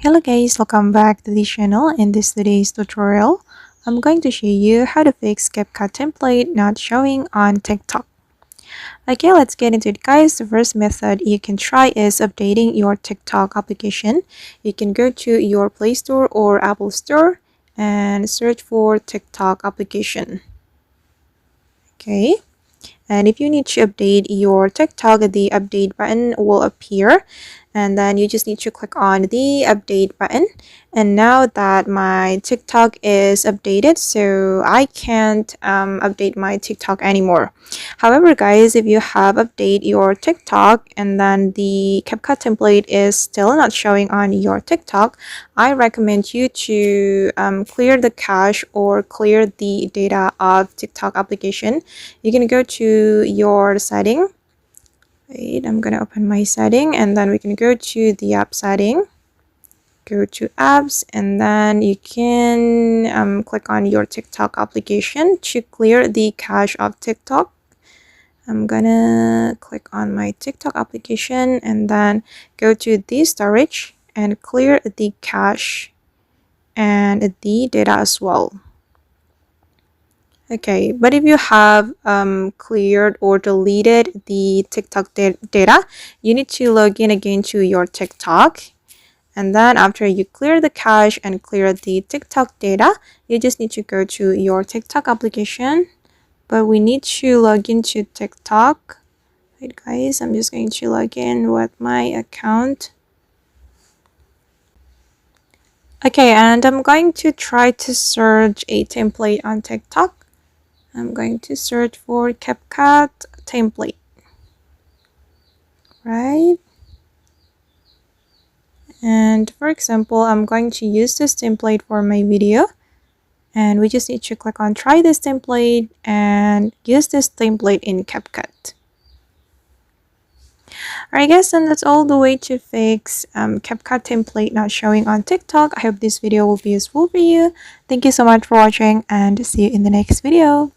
Hello guys, welcome back to the channel. In today's tutorial, I'm going to show you how to fix CapCut template not showing on TikTok. Okay, let's get into it guys. The first method you can try is updating your TikTok application. You can go to your Play Store or Apple Store and search for TikTok application. Okay. And if you need to update your TikTok, the update button will appear, and then you just need to click on the update button. And now that my TikTok is updated, so I can't update my TikTok anymore. However guys, if you have updated your TikTok and then the CapCut template is still not showing on your TikTok, I recommend you to clear the cache or clear the data of TikTok application. You can go to your setting. Wait, I'm gonna open my setting, and then we can go to the app setting, go to apps, and then you can click on your TikTok application to clear the cache of TikTok. I'm gonna click on my TikTok application and then go to the storage and clear the cache and the data as well. Okay, but if you have cleared or deleted the TikTok data, you need to log in again to your TikTok. And then after you clear the cache and clear the TikTok data, you just need to go to your TikTok application. But we need to log into TikTok. Wait guys, I'm just going to log in with my account. Okay, and I'm going to try to search a template on TikTok. I'm going to search for CapCut template, right? And for example, I'm going to use this template for my video, and we just need to click on try this template and use this template in CapCut. Alright guys, and that's all the way to fix CapCut template not showing on TikTok. I hope this video will be useful for you. Thank you so much for watching, and see you in the next video.